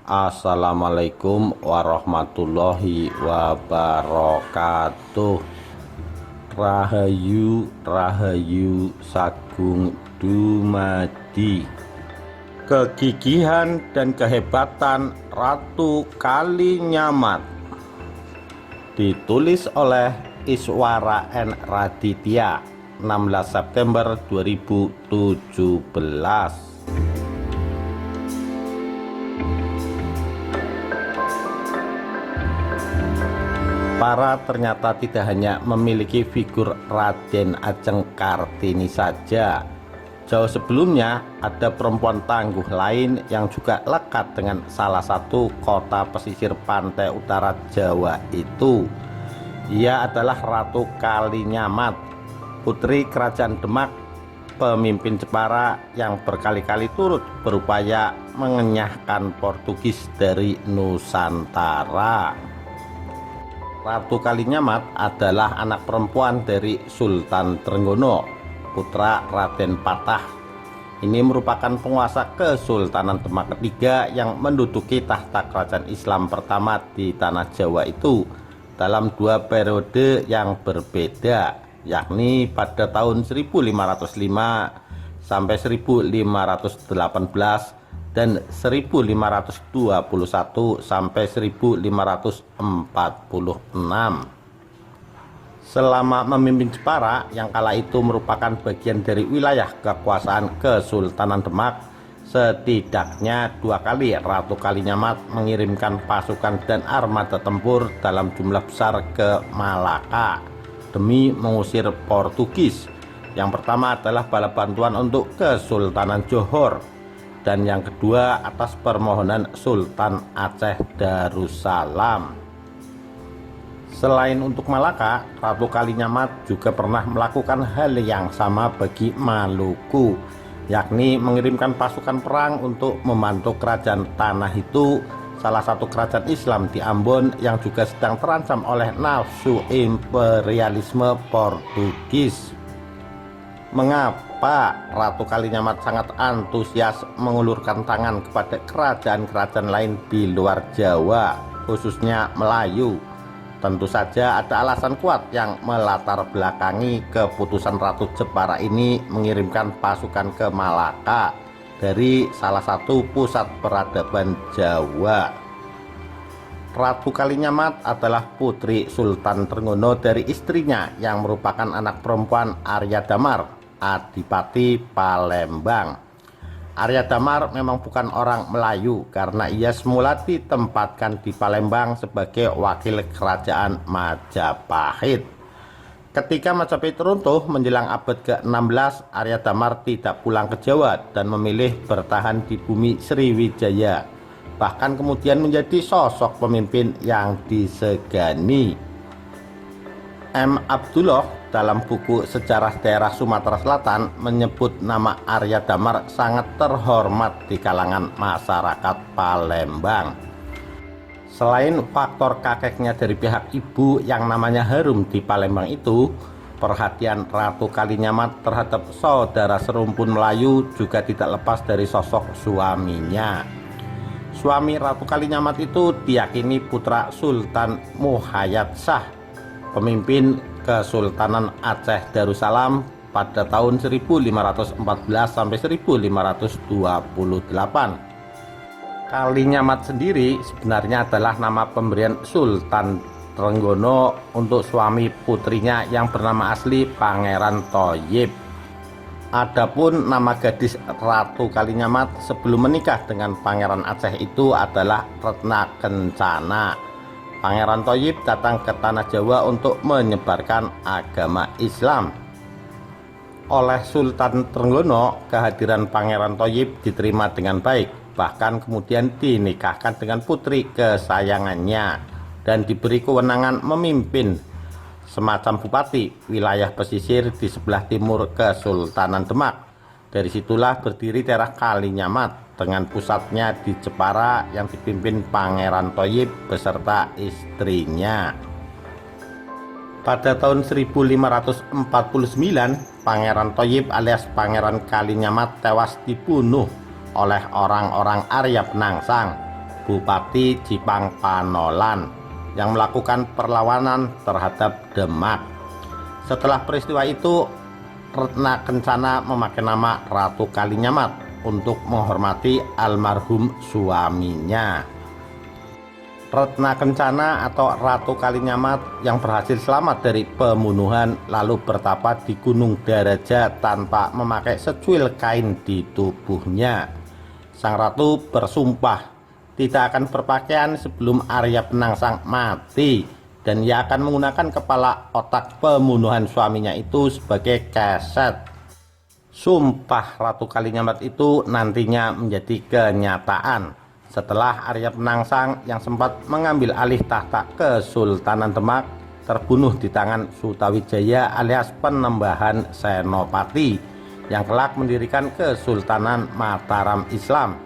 Assalamualaikum warahmatullahi wabarakatuh. Rahayu Rahayu Sagung Dumadi. Kegigihan dan kehebatan Ratu Kalinyamat ditulis oleh Iswara N. Raditya, 16 September 2017. Para ternyata tidak hanya memiliki figur Raden Ajeng Kartini saja. Jauh sebelumnya ada perempuan tangguh lain yang juga lekat dengan salah satu kota pesisir pantai utara Jawa itu. Ia adalah Ratu Kalinyamat, putri Kerajaan Demak, pemimpin Jepara yang berkali-kali turut berupaya mengenyahkan Portugis dari Nusantara. Ratu Kalinyamat adalah anak perempuan dari Sultan Trenggono, putra Raden Patah. Ini merupakan penguasa Kesultanan Demak ketiga yang menduduki tahta kerajaan Islam pertama di tanah Jawa itu dalam dua periode yang berbeda, yakni pada tahun 1505 sampai 1518 dan 1521 sampai 1546. Selama memimpin Jepara yang kala itu merupakan bagian dari wilayah kekuasaan Kesultanan Demak, setidaknya dua kali Ratu Kalinyamat mengirimkan pasukan dan armada tempur dalam jumlah besar ke Malaka demi mengusir Portugis. Yang pertama adalah bala bantuan untuk Kesultanan Johor, dan yang kedua atas permohonan Sultan Aceh Darussalam. Selain untuk Malaka, Ratu Kalinyamat juga pernah melakukan hal yang sama bagi Maluku, yakni mengirimkan pasukan perang untuk membantu kerajaan tanah itu, salah satu kerajaan Islam di Ambon yang juga sedang terancam oleh nafsu imperialisme Portugis. Mengapa Ratu Kalinyamat sangat antusias mengulurkan tangan kepada kerajaan-kerajaan lain di luar Jawa, khususnya Melayu? Tentu saja ada alasan kuat yang melatar belakangi keputusan Ratu Jepara ini mengirimkan pasukan ke Malaka dari salah satu pusat peradaban Jawa. Ratu Kalinyamat adalah putri Sultan Trenggono dari istrinya yang merupakan anak perempuan Arya Damar, Adipati Palembang. Arya Damar memang bukan orang Melayu karena ia semula ditempatkan di Palembang sebagai wakil kerajaan Majapahit. Ketika Majapahit runtuh menjelang abad ke-16, Arya Damar tidak pulang ke Jawa dan memilih bertahan di bumi Sriwijaya, bahkan kemudian menjadi sosok pemimpin yang disegani. M. Abdullah dalam buku Sejarah Daerah Sumatera Selatan menyebut nama Arya Damar sangat terhormat di kalangan masyarakat Palembang. Selain faktor kakeknya dari pihak ibu yang namanya harum di Palembang itu, perhatian Ratu Kalinyamat terhadap saudara serumpun Melayu juga tidak lepas dari sosok suaminya. Suami Ratu Kalinyamat itu diyakini putra Sultan Muhayyad Shah, pemimpin Kesultanan Aceh Darussalam pada tahun 1514 sampai 1528. Kalinyamat sendiri sebenarnya adalah nama pemberian Sultan Trenggono untuk suami putrinya yang bernama asli Pangeran Thoyib. Adapun nama gadis Ratu Kalinyamat sebelum menikah dengan Pangeran Aceh itu adalah Retna Kencana. Pangeran Thoyib datang ke tanah Jawa untuk menyebarkan agama Islam. Oleh Sultan Trenggono, kehadiran Pangeran Thoyib diterima dengan baik, bahkan kemudian dinikahkan dengan putri kesayangannya dan diberi kewenangan memimpin semacam bupati wilayah pesisir di sebelah timur Kesultanan Demak. Dari situlah berdiri daerah Kalinyamat dengan pusatnya di Jepara yang dipimpin Pangeran Thoyib beserta istrinya. Pada tahun 1549, Pangeran Thoyib alias Pangeran Kalinyamat tewas dibunuh oleh orang-orang Arya Penangsang. Bupati Jipang Panolan, yang melakukan perlawanan terhadap Demak. Setelah peristiwa itu, Retna Kencana memakai nama Ratu Kalinyamat untuk menghormati almarhum suaminya. Retna Kencana atau Ratu Kalinyamat yang berhasil selamat dari pembunuhan lalu bertapa di Gunung Daraja tanpa memakai secuil kain di tubuhnya. Sang ratu bersumpah tidak akan berpakaian sebelum Arya Penangsang mati, dan ia akan menggunakan kepala otak pembunuhan suaminya itu sebagai keset. Sumpah Ratu Kalinyamat itu nantinya menjadi kenyataan setelah Arya Penangsang yang sempat mengambil alih tahta Kesultanan Demak terbunuh di tangan Sutawijaya alias Penembahan Senopati yang kelak mendirikan Kesultanan Mataram Islam.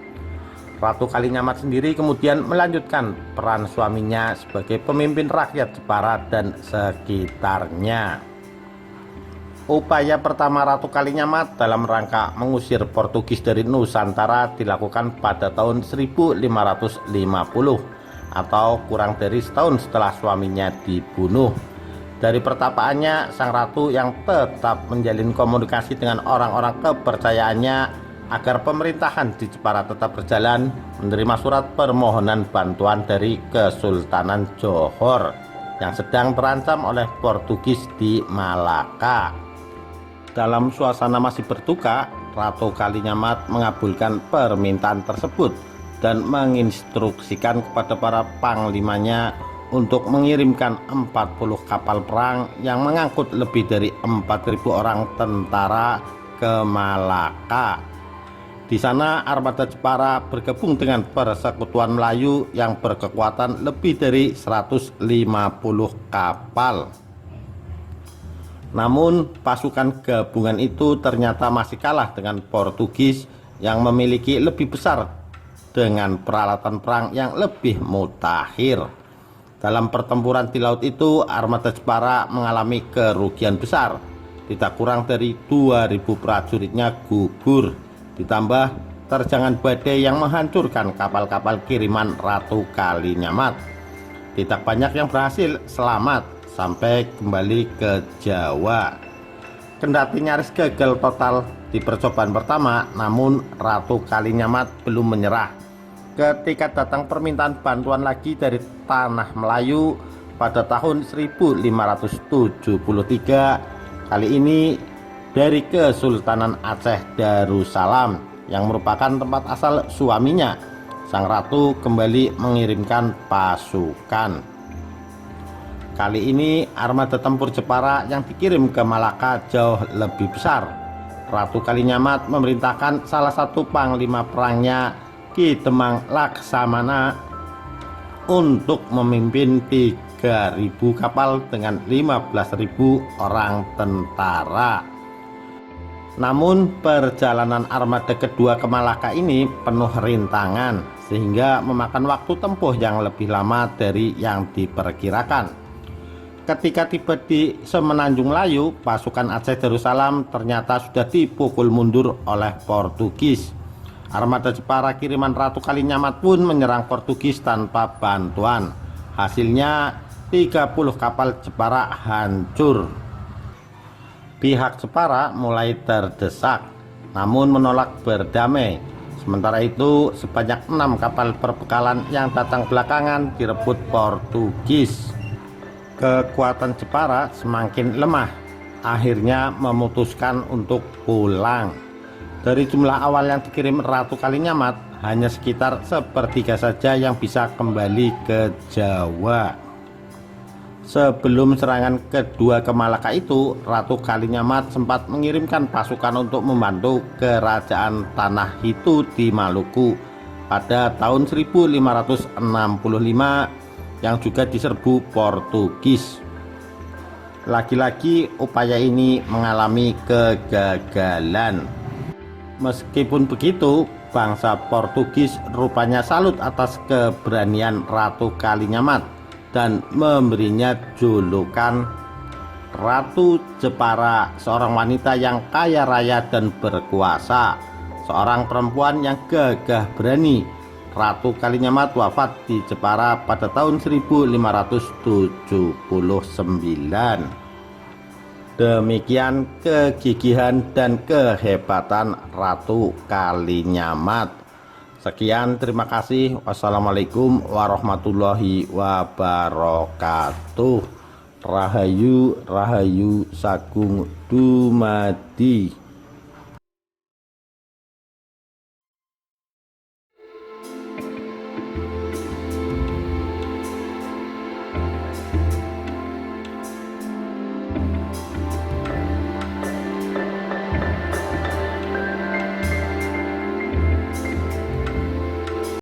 Ratu Kalinyamat sendiri kemudian melanjutkan peran suaminya sebagai pemimpin rakyat Jepara dan sekitarnya. Upaya pertama Ratu Kalinyamat dalam rangka mengusir Portugis dari Nusantara dilakukan pada tahun 1550 atau kurang dari setahun setelah suaminya dibunuh. Dari pertapaannya, sang ratu yang tetap menjalin komunikasi dengan orang-orang kepercayaannya agar pemerintahan di Jepara tetap berjalan, menerima surat permohonan bantuan dari Kesultanan Johor yang sedang terancam oleh Portugis di Malaka. Dalam suasana masih berduka, Ratu Kalinyamat mengabulkan permintaan tersebut dan menginstruksikan kepada para panglimanya untuk mengirimkan 40 kapal perang yang mengangkut lebih dari 4.000 orang tentara ke Malaka. Di sana armada Jepara bergabung dengan Persekutuan Melayu yang berkekuatan lebih dari 150 kapal. Namun pasukan gabungan itu ternyata masih kalah dengan Portugis yang memiliki lebih besar dengan peralatan perang yang lebih mutakhir. Dalam pertempuran di laut itu, armada Jepara mengalami kerugian besar. Tidak kurang dari 2.000 prajuritnya gugur, ditambah terjangan badai yang menghancurkan kapal-kapal kiriman Ratu Kalinyamat. Tidak banyak yang berhasil selamat sampai kembali ke Jawa. Kendati nyaris gagal total di percobaan pertama, namun Ratu Kalinyamat belum menyerah. Ketika datang permintaan bantuan lagi dari tanah Melayu pada tahun 1573, kali ini dari Kesultanan Aceh Darussalam yang merupakan tempat asal suaminya, sang ratu kembali mengirimkan pasukan. Kali ini armada tempur Jepara yang dikirim ke Malaka jauh lebih besar. Ratu Kalinyamat memerintahkan salah satu panglima perangnya, Ki Demang Laksamana, untuk memimpin 3.000 kapal dengan 15.000 orang tentara. Namun perjalanan armada kedua ke Malaka ini penuh rintangan sehingga memakan waktu tempuh yang lebih lama dari yang diperkirakan. Ketika tiba di Semenanjung Layu, pasukan Aceh Darussalam ternyata sudah dipukul mundur oleh Portugis. Armada Jepara kiriman Ratu Kalinyamat pun menyerang Portugis tanpa bantuan. Hasilnya 30 kapal Jepara hancur. Pihak Jepara mulai terdesak, namun menolak berdamai. Sementara itu, sebanyak 6 kapal perbekalan yang datang belakangan direbut Portugis. Kekuatan Jepara semakin lemah, akhirnya memutuskan untuk pulang. Dari jumlah awal yang dikirim Ratu Kalinyamat, hanya sekitar sepertiga saja yang bisa kembali ke Jawa. Sebelum serangan kedua ke Malaka itu, Ratu Kalinyamat sempat mengirimkan pasukan untuk membantu kerajaan Tanah Hitu di Maluku pada tahun 1565 yang juga diserbu Portugis. Lagi-lagi upaya ini mengalami kegagalan. Meskipun begitu, bangsa Portugis rupanya salut atas keberanian Ratu Kalinyamat dan memberinya julukan Ratu Jepara, seorang wanita yang kaya raya dan berkuasa, seorang perempuan yang gagah berani. Ratu Kalinyamat wafat di Jepara pada tahun 1579. Demikian kegigihan dan kehebatan Ratu Kalinyamat. Sekian, terima kasih. Wassalamualaikum warahmatullahi wabarakatuh. Rahayu Rahayu Sagung Dumadi.